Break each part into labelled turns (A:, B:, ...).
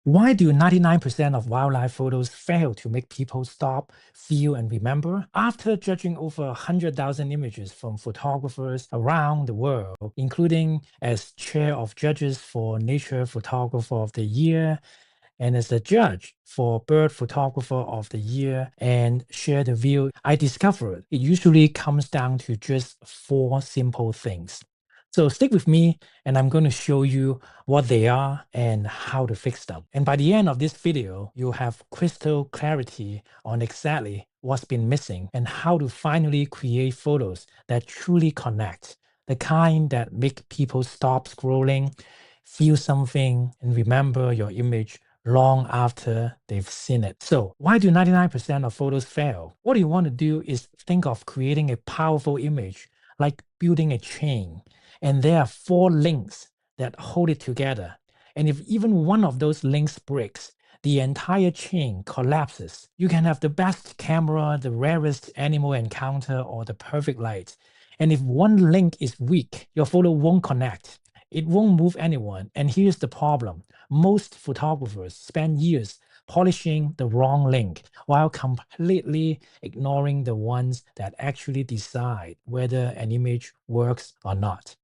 A: Why do 99% of wildlife photos fail to make people stop, feel, and remember? After judging over 100,000 images from photographers around the world, including as chair of judges for Nature Photographer of the Year and as the judge for Bird Photographer of the Year and share the view, I discovered it usually comes down to just four simple things. So stick with me, and I'm going to show you what they are and how to fix them. And by the end of this video, you'll have crystal clarity on exactly what's been missing and how to finally create photos that truly connect, the kind that make people stop scrolling, feel something, and remember your image long after they've seen it. So why do 99% of photos fail? What you want to do is think of creating a powerful image, like building a chain. And there are four links that hold it together. And if even one of those links breaks, the entire chain collapses. You can have the best camera, the rarest animal encounter, or the perfect light. And if one link is weak, your photo won't connect. It won't move anyone. And here's the problem. Most photographers spend years polishing the wrong link while completely ignoring the ones that actually decide whether an image works or not.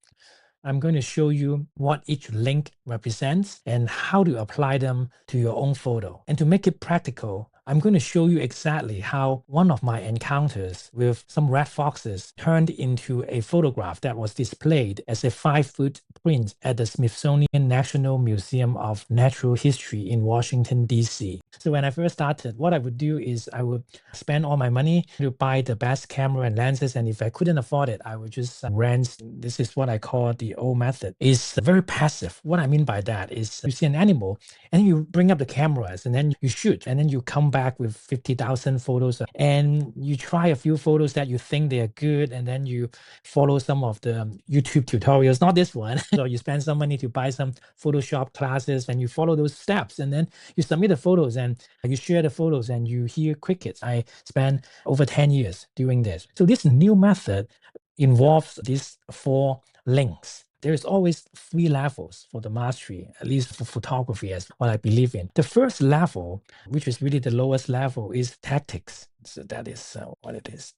A: I'm going to show you what each link represents and how to apply them to your own photo. And to make it practical, I'm going to show you exactly how one of my encounters with some red foxes turned into a photograph that was displayed as a 5-foot print at the Smithsonian National Museum of Natural History in Washington, D.C. So when I first started, what I would do is I would spend all my money to buy the best camera and lenses. And if I couldn't afford it, I would just rent. This is what I call the old method. It's very passive. What I mean by that is you see an animal and you bring up the cameras and then you shoot and then you come back with 50,000 photos and you try a few photos that you think they are good and then you follow some of the YouTube tutorials, not this one. So you spend some money to buy some Photoshop classes and you follow those steps and then you submit the photos and you share the photos and you hear crickets. I spent over 10 years doing this. So this new method involves these four links. There is always three levels for the mastery, at least for photography, as what I believe in. The first level, which is really the lowest level, is tactics. So that is what it is.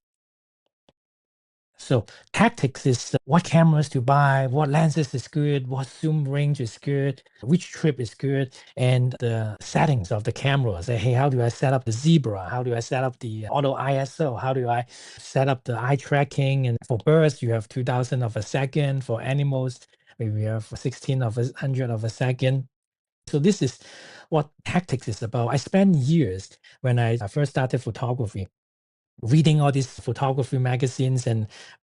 A: So tactics is what cameras to buy, what lenses is good, what zoom range is good, which trip is good, and the settings of the camera. Say, hey, how do I set up the zebra? How do I set up the auto ISO? How do I set up the eye tracking? And for birds, you have 2000 of a second. For animals, maybe you have 16 of a hundred of a second. So this is what tactics is about. I spent years when I first started photography reading all these photography magazines and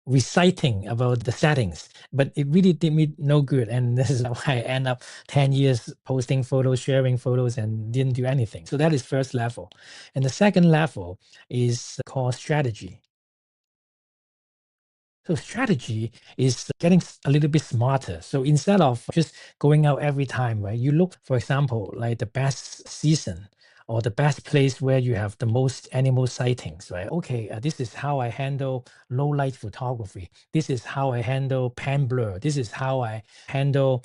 A: reciting about the settings, but it really did me no good. And this is why I end up 10 years posting photos, sharing photos, and didn't do anything. So that is first level. And the second level is called strategy. So strategy is getting a little bit smarter. So instead of just going out every time, right, you look, for example, like the best season or the best place where you have the most animal sightings, right? Okay, this is how I handle low light photography. This is how I handle pan blur. This is how I handle,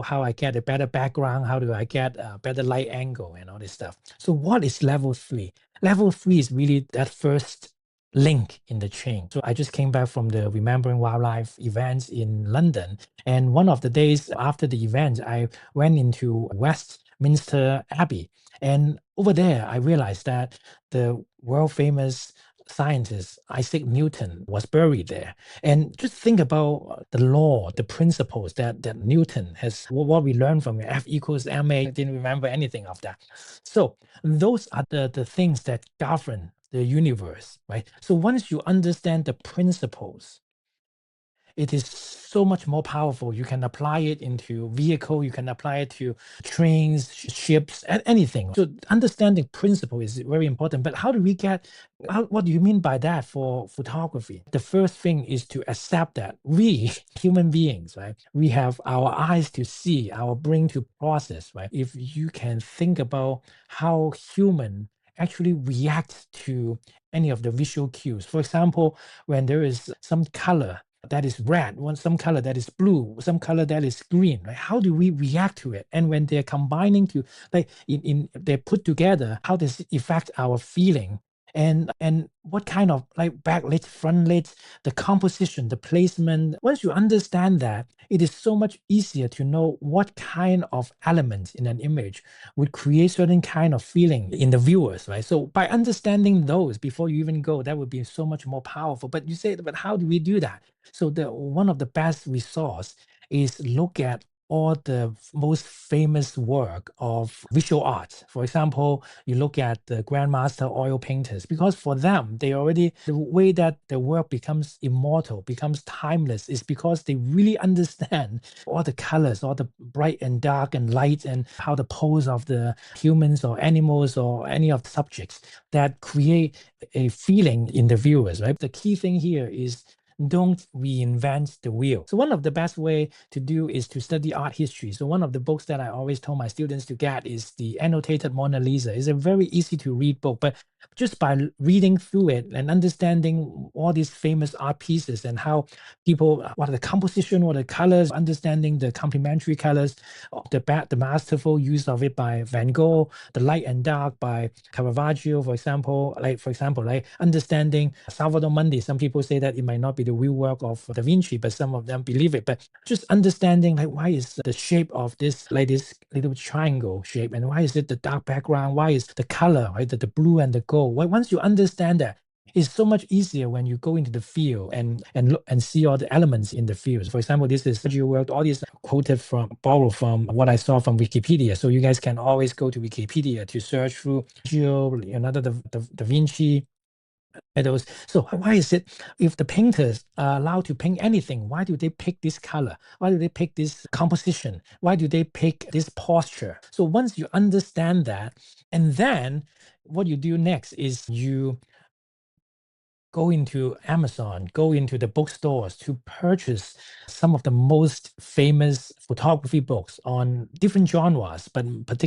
A: how I get a better background. How do I get a better light angle and all this stuff. So what is level three? Level three is really that first link in the chain. So I just came back from the Remembering Wildlife events in London. And one of the days after the event, I went into Westminster Abbey. And over there, I realized that the world famous scientist Isaac Newton was buried there. And just think about the law, the principles that Newton has, what we learned from F equals ma. I didn't remember anything of that. So those are the things that govern the universe, right? So once you understand the principles, it is so much more powerful. You can apply it into vehicle, you can apply it to trains, ships, anything. So understanding principle is very important. But how do we what do you mean by that for photography? The first thing is to accept that we, human beings, right, we have our eyes to see, our brain to process, right? If you can think about how human actually react to any of the visual cues. For example, when there is some color that is red, some color that is blue, some color that is green, right? How do we react to it? And when they're combining to, like, they're put together, how does it affect our feeling? And what kind of, like, backlit, frontlit, the composition, the placement. Once you understand that, it is so much easier to know what kind of elements in an image would create certain kind of feeling in the viewers, right? So by understanding those before you even go, that would be so much more powerful. But you say, but how do we do that? So the one of the best resource is look at all the most famous work of visual arts. For example, you look at the grandmaster oil painters, because for them, they already, the way that the work becomes immortal, becomes timeless, is because they really understand all the colors, all the bright and dark and light, and how the pose of the humans or animals or any of the subjects that create a feeling in the viewers, right? The key thing here is don't reinvent the wheel. So one of the best way to do is to study art history. So one of the books that I always told my students to get is the Annotated Mona Lisa. It's a very easy to read book, but just by reading through it and understanding all these famous art pieces and how people, what are the composition, what are the colors, understanding the complementary colors, the masterful use of it by Van Gogh, the light and dark by Caravaggio, for example, like understanding Salvador Mundi. Some people say that it might not be the real work of Da Vinci, but some of them believe it. But just understanding, like, why is the shape of this, like this little triangle shape, and why is it the dark background? Why is the color, right, the blue and the gold? Well, once you understand that, it's so much easier when you go into the field and look and see all the elements in the fields. For example, this is Sergio work, all these borrowed from what I saw from Wikipedia. So you guys can always go to Wikipedia to search through Gio, Leonardo da Vinci, those. So why is it, if the painters are allowed to paint anything, why do they pick this color? Why do they pick this composition? Why do they pick this posture? So once you understand that, and then what you do next is you go into Amazon, go into the bookstores to purchase some of the most famous photography books on different genres, but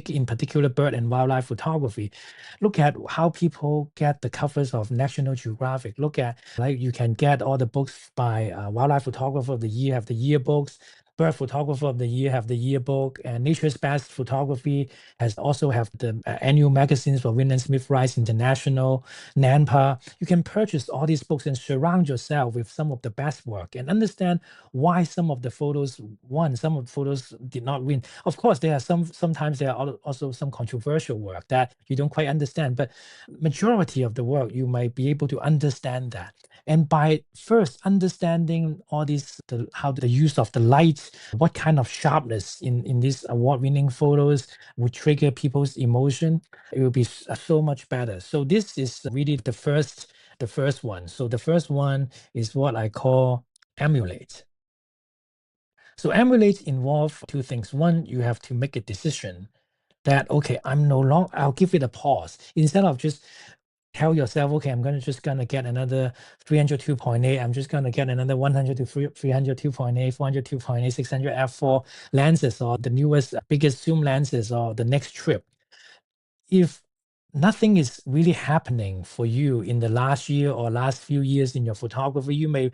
A: in particular bird and wildlife photography. Look at how people get the covers of National Geographic. Look at, like, you can get all the books by Wildlife Photographer of the Year, have the yearbooks. Bird Photographer of the Year have the yearbook, and Nature's Best Photography has also have the annual magazines for Wyndham Smith Rice International, NANPA. You can purchase all these books and surround yourself with some of the best work and understand why some of the photos won, some of the photos did not win. Of course, there are sometimes there are also some controversial work that you don't quite understand, but majority of the work you might be able to understand that. And by first understanding all these, how the use of the light, what kind of sharpness in these award-winning photos would trigger people's emotion, it will be so much better. So this is really the first one. So the first one is what I call emulate. So emulate involve two things. One, you have to make a decision that, okay, I'll give it a pause. Instead of just tell yourself, okay, just gonna get another 302.8, I'm just gonna get another 100 to 302.8, 402.8, 600 f4 lenses, or the newest, biggest zoom lenses, or the next trip. If nothing is really happening for you in the last year or last few years in your photography, you may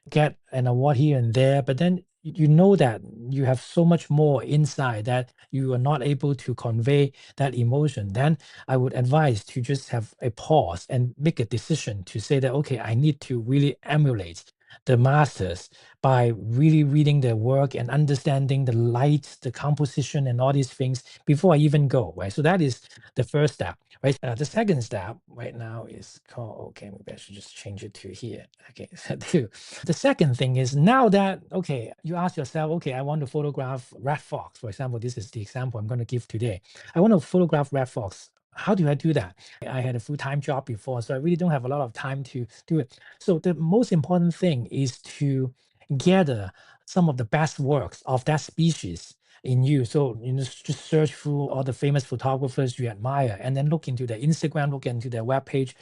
A: get an award here and there, but then you know that you have so much more inside that you are not able to convey that emotion. Then I would advise to just have a pause and make a decision to say that, okay, I need to really emulate the masters by really reading their work and understanding the light, the composition, and all these things before I even go, right? So that is the first step, right? The second step right now is called, okay, maybe I should just change it to here. Okay, two. The second thing is, now that, okay, you ask yourself, okay, I want to photograph red fox, for example. This is the example I'm going to give today. I want to photograph red fox. How do I do that? I had a full-time job before, so I really don't have a lot of time to do it. So the most important thing is to gather some of the best works of that species in you. So just search through all the famous photographers you admire, and then look into their Instagram, look into their webpage,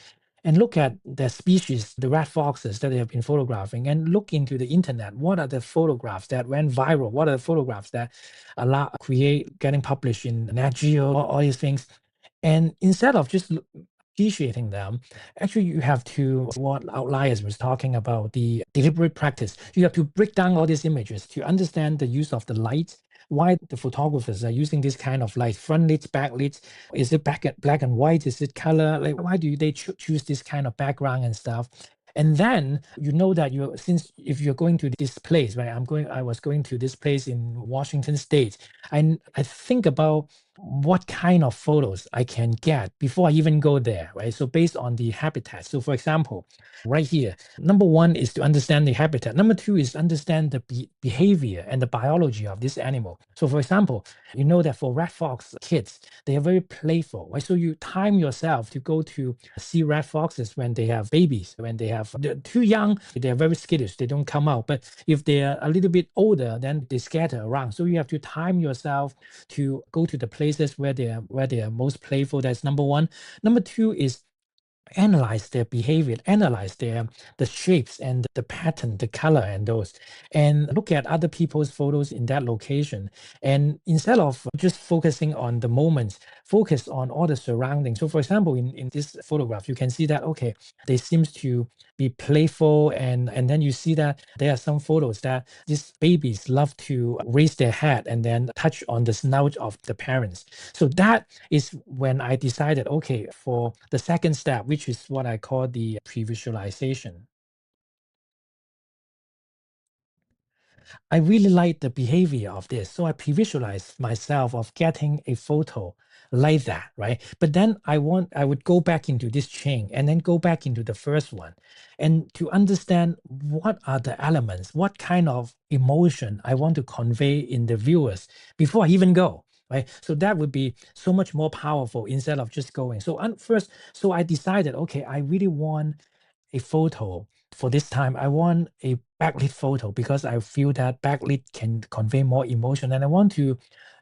A: and look at the species, the red foxes that they have been photographing, and look into the internet. What are the photographs that went viral? What are the photographs that getting published in Nat Geo, all these things? And instead of just appreciating them, actually you have to, what Outliers was talking about, the deliberate practice. You have to break down all these images to understand the use of the light, why the photographers are using this kind of light, front lit, back lit. Is it black and white? Is it color? Like, why do they choose this kind of background and stuff? And then you know that since if you're going to this place, right? I was going to this place in Washington State. I think about what kind of photos I can get before I even go there, right? So based on the habitat. So for example, right here, number one is to understand the habitat. Number two is understand the behavior and the biology of this animal. So for example, you know that for red fox kids, they are very playful, right? So you time yourself to go to see red foxes when they have babies, when they're too young, they're very skittish, they don't come out. But if they're a little bit older, then they scatter around. So you have to time yourself to go to the places where they are most playful. That's number one. Number two is analyze their behavior, analyze the shapes and the pattern, the color and those, and look at other people's photos in that location. And instead of just focusing on the moments, focus on all the surroundings. So for example, in this photograph, you can see that, okay, they seems to be playful, and then you see that there are some photos that these babies love to raise their head and then touch on the snout of the parents. So that is when I decided, okay, for the second step, which is what I call the pre-visualization. I really like the behavior of this. So I pre-visualize myself of getting a photo like that, right? But then I would go back into this chain and then go back into the first one and to understand what are the elements, what kind of emotion I want to convey in the viewers before I even go. Right. So that would be so much more powerful instead of just going. So first, so I decided, okay, I really want a photo for this time. I want a backlit photo because I feel that backlit can convey more emotion, and I want to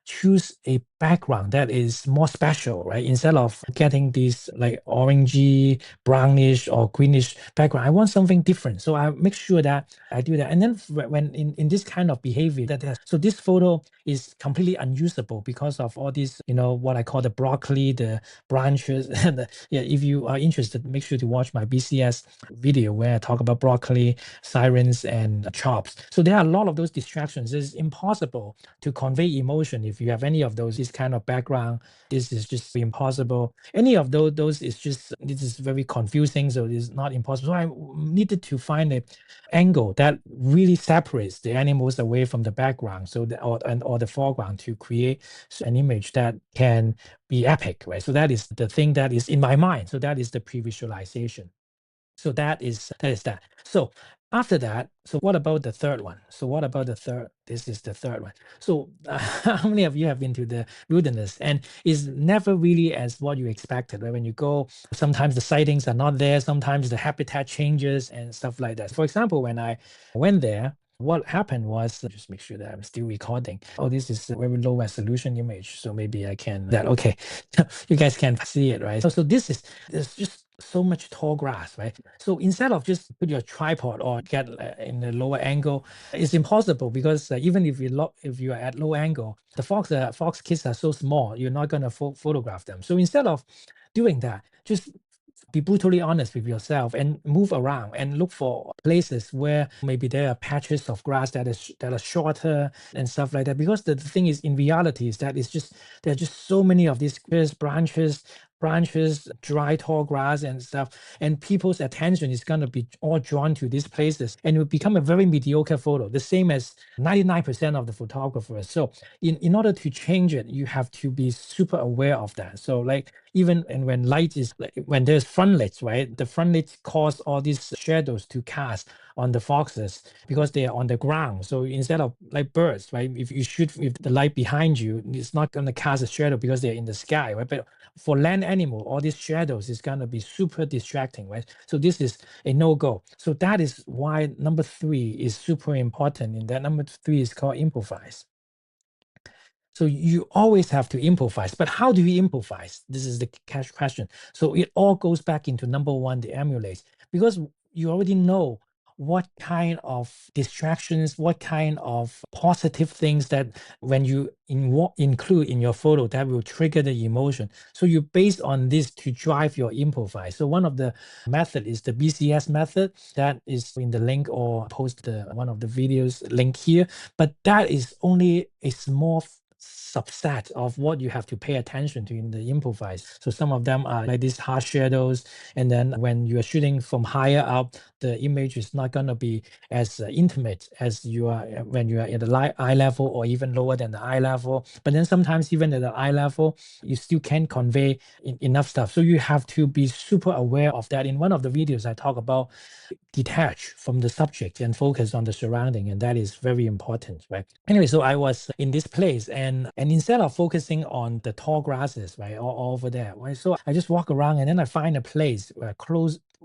A: choose a background that is more special, right? Instead of getting this like orangey, brownish, or greenish background, I want something different. So I make sure that I do that. And then when in this kind of behavior that has, so this photo is completely unusable because of all these, what I call the broccoli, the branches. And yeah, if you are interested, make sure to watch my BCS video where I talk about broccoli, sirens, and chops. So there are a lot of those distractions. It's impossible to convey emotion if you have any of those, this kind of background. This is just impossible. Any of those is just, this is very confusing. So it's not impossible. So I needed to find an angle that really separates the animals away from the background, so or the foreground, to create an image that can be epic, right? So that is the thing that is in my mind. So that is the pre-visualization. So that is that. So after that, so what about the third one? So what about the third? This is the third one. So how many of you have been to the wilderness? And it's never really as what you expected, right? When you go, sometimes the sightings are not there. Sometimes the habitat changes and stuff like that. For example, when I went there, what happened was, just make sure that I'm still recording. Oh, this is a very low resolution image. So maybe I can, that, okay. You guys can see it, right? So there's just so much tall grass, right? So instead of just put your tripod or get in a lower angle, it's impossible because even if you are at low angle, the fox kids are so small, you're not gonna photograph them. So instead of doing that, just be brutally honest with yourself and move around and look for places where maybe there are patches of grass that are shorter and stuff like that. Because the thing is, in reality, is that there are just so many of these crisp branches, dry tall grass and stuff, and people's attention is going to be all drawn to these places, and it will become a very mediocre photo, the same as 99% of the photographers. So in order to change it, you have to be super aware of that. So like, even and when light is, when there's frontlights, right? The frontlights cause all these shadows to cast on the foxes because they are on the ground. So instead of like birds, right? If you shoot with the light behind you, it's not going to cast a shadow because they're in the sky, right? But for land animal, all these shadows is going to be super distracting, right? So this is a no-go. So that is why number 3 is super important. And that number 3 is called improvise. So you always have to improvise. But how do you improvise? This is the catch question. So it all goes back into number 1, the emulates, because you already know what kind of distractions, what kind of positive things that when you include in your photo that will trigger the emotion. So you based on this to drive your improvise. So one of the method is the BCS method that is in the link, or post one of the videos link here. But that is only a small subset of what you have to pay attention to in the improvise. So some of them are like these harsh shadows, and then when you are shooting from higher up, the image is not going to be as intimate as you are when you are at the eye level, or even lower than the eye level. But then sometimes even at the eye level, you still can't convey enough stuff. So you have to be super aware of that. In one of the videos, I talk about detach from the subject and focus on the surrounding, and that is very important, right? Anyway, so I was in this place, and instead of focusing on the tall grasses, right, all over there, right, so I just walk around, and then I find a place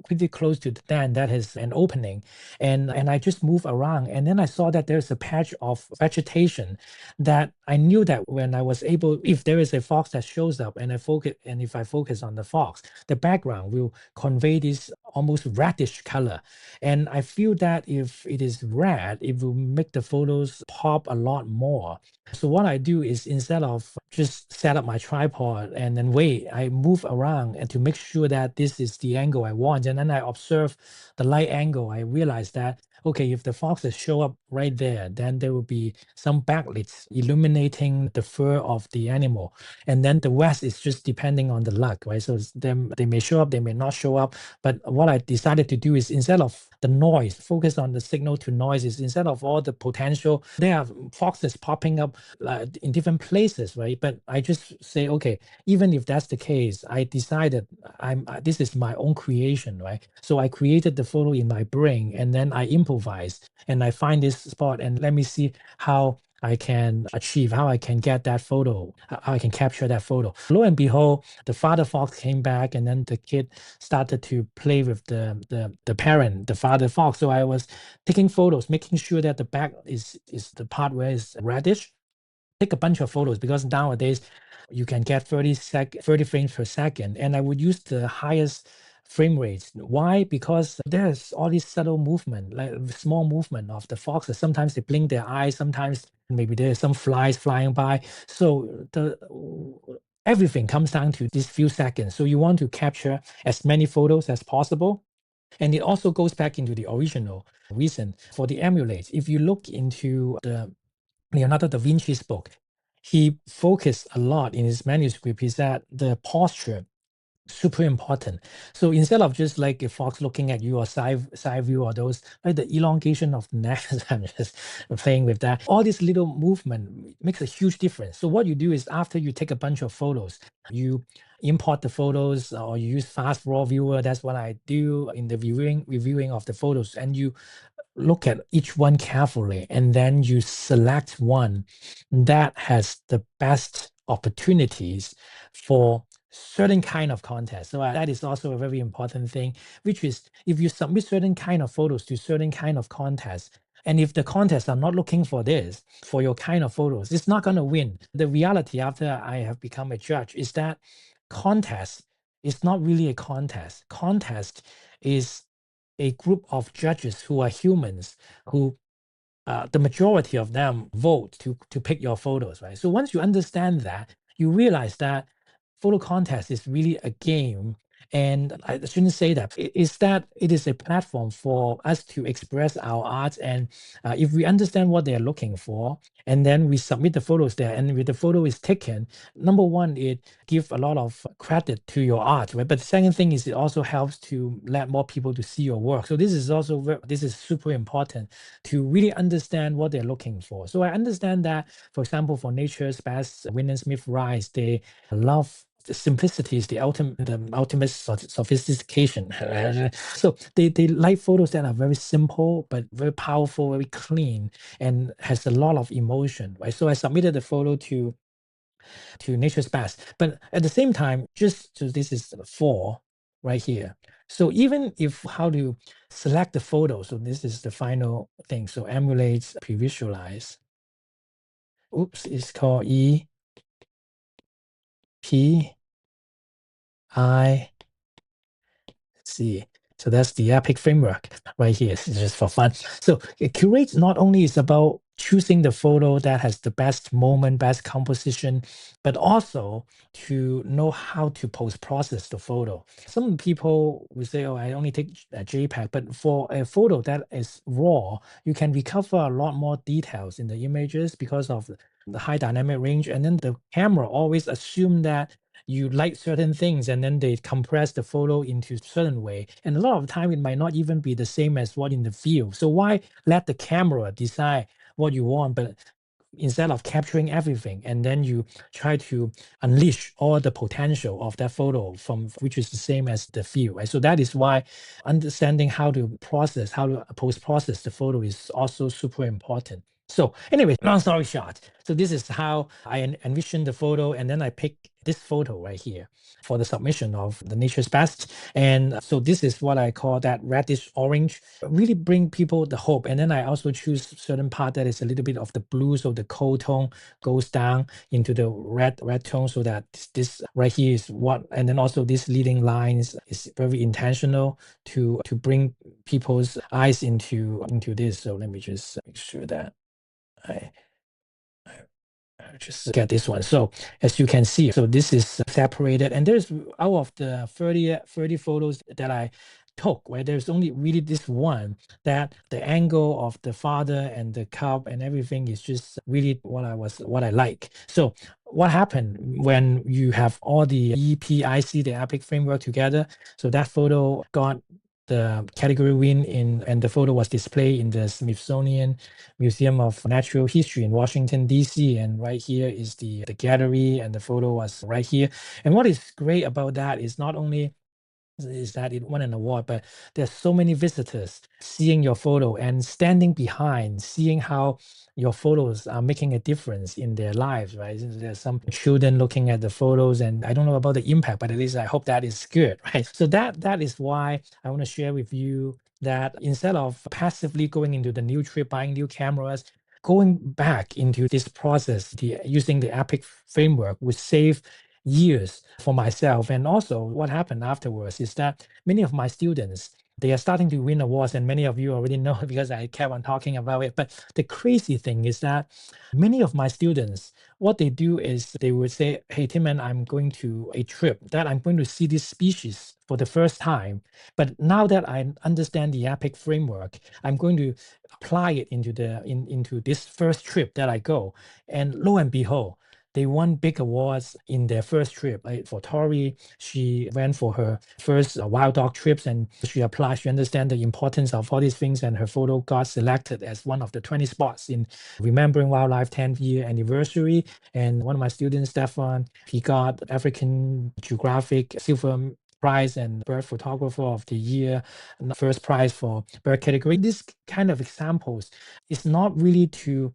A: pretty close to the den that has an opening, and I just move around, and then I saw that there's a patch of vegetation that I knew that when I was able, if there is a fox that shows up, and if I focus on the fox, the background will convey this almost reddish color. And I feel that if it is red, it will make the photos pop a lot more. So what I do is, instead of just set up my tripod and then wait, I move around and to make sure that this is the angle I want. And then I observe the light angle. I realize that, okay, if the foxes show up right there, then there will be some backlights illuminating the fur of the animal. And then the rest is just depending on the luck, right? So they may show up, they may not show up. But what I decided to do is, instead of the noise, focus on the signal to noises, instead of all the potential, there are foxes popping up in different places, right? But I just say, okay, even if that's the case, I decided this is my own creation, right? So I created the photo in my brain, and then I improvised, and I find this spot, and let me see how I can achieve, how I can get that photo, how I can capture that photo. Lo and behold, the father fox came back, and then the kid started to play with the parent, the father fox. So I was taking photos, making sure that the back is the part where it's reddish. Take a bunch of photos, because nowadays you can get 30 frames per second, and I would use the highest frame rates. Why? Because there's all these subtle movement, like small movement of the foxes. Sometimes they blink their eyes, sometimes maybe there's some flies flying by. So the everything comes down to these few seconds. So you want to capture as many photos as possible. And it also goes back into the original reason for the emulates. If you look into the Leonardo da Vinci's book, he focused a lot in his manuscript is that the posture super important. So instead of just like a fox looking at you, or side view, or those like the elongation of the neck, I'm just playing with that. All this little movement makes a huge difference. So what you do is, after you take a bunch of photos, you import the photos, or you use fast raw viewer. That's what I do in the reviewing of the photos, and you look at each one carefully, and then you select one that has the best opportunities for certain kind of contest. So that is also a very important thing, which is, if you submit certain kind of photos to certain kind of contests, and if the contests are not looking for this, for your kind of photos, it's not going to win. The reality, after I have become a judge, is that contest is not really a contest. Contest is a group of judges who are humans, who the majority of them vote to pick your photos, right? So once you understand that, you realize that photo contest is really a game. And I shouldn't say that. Is that it is a platform for us to express our art. And if we understand what they're looking for, and then we submit the photos there, and with the photo is taken, number one, it gives a lot of credit to your art, right? But the second thing is, it also helps to let more people to see your work. So this is also this is super important to really understand what they're looking for. So I understand that, for example, for Nature's Best, Win and Smith Rice, they love the simplicity is the ultimate sophistication. So they like photos that are very simple but very powerful, very clean, and has a lot of emotion, right? So I submitted the photo to Nature's Best, but at the same time, just so this is the 4 right here. So even if how to select the photo, so this is the final thing. So emulates pre-visualize. Oops, it's called EPI. See. So that's the Epic framework right here. It's just for fun. So curate not only is about choosing the photo that has the best moment, best composition, but also to know how to post-process the photo. Some people will say, oh, I only take a JPEG, but for a photo that is raw, you can recover a lot more details in the images because of the high dynamic range. And then the camera always assume that you like certain things and then they compress the photo into a certain way. And a lot of time it might not even be the same as what in the field. So why let the camera decide what you want, but instead of capturing everything and then you try to unleash all the potential of that photo from which is the same as the field, right? So that is why understanding how to process, how to post-process the photo is also super important. So anyway, long story short, so this is how I envision the photo, and then I pick this photo right here for the submission of the Nature's Best. And so this is what I call that reddish orange, really bring people the hope. And then I also choose certain part that is a little bit of the blue, so the cold tone goes down into the red tone, so that this right here is what, and then also this leading lines is very intentional to bring people's eyes into this. So let me just make sure that I just get this one. So as you can see, so this is separated, and there's out of the 30 photos that I took, where there's only really this one that the angle of the father and the cub and everything is just really what I like. So what happened when you have all the EPIC, the Epic framework together? So that photo got the category win and the photo was displayed in the Smithsonian Museum of Natural History in Washington, D.C. And right here is the gallery, and the photo was right here. And what is great about that is not only is that it won an award, but there's so many visitors seeing your photo and standing behind, seeing how your photos are making a difference in their lives, right? There's some children looking at the photos, and I don't know about the impact, but at least I hope that is good, right? So that is why I want to share with you that instead of passively going into the new trip, buying new cameras, going back into this process, using the Epic framework would save years for myself. And also what happened afterwards is that many of my students, they are starting to win awards, and many of you already know because I kept on talking about it. But the crazy thing is that many of my students, what they do is they would say, hey, Tim, I'm going to a trip that I'm going to see this species for the first time. But now that I understand the Epic framework, I'm going to apply it into this first trip that I go. And lo and behold, they won big awards in their first trip. Like for Tori, she went for her first wild dog trips, and she applied. She understands the importance of all these things, and her photo got selected as one of the 20 spots in Remembering Wildlife 10th year anniversary. And one of my students, Stefan, he got African Geographic Silver Prize and Bird Photographer of the Year, first prize for bird category. This kind of examples is not really to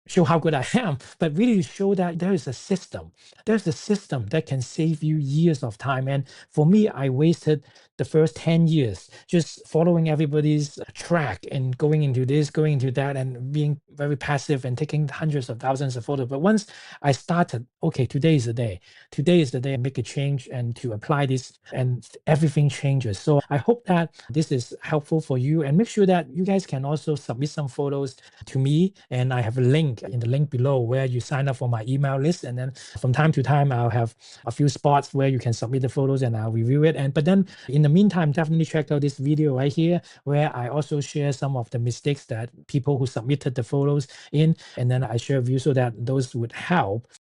A: show how good I am, but really show that there is a system. There's a system that can save you years of time. And for me, I wasted the first 10 years just following everybody's track and going into this, going into that, and being very passive and taking hundreds of thousands of photos. But once I started, okay, today is the day. Today is the day I make a change and to apply this, and everything changes. So I hope that this is helpful for you, and make sure that you guys can also submit some photos to me. And I have a link in the link below where you sign up for my email list. And then from time to time, I'll have a few spots where you can submit the photos and I'll review it. But then in the meantime, definitely check out this video right here, where I also share some of the mistakes that people who submitted the photos in, and then I share with you so that those would help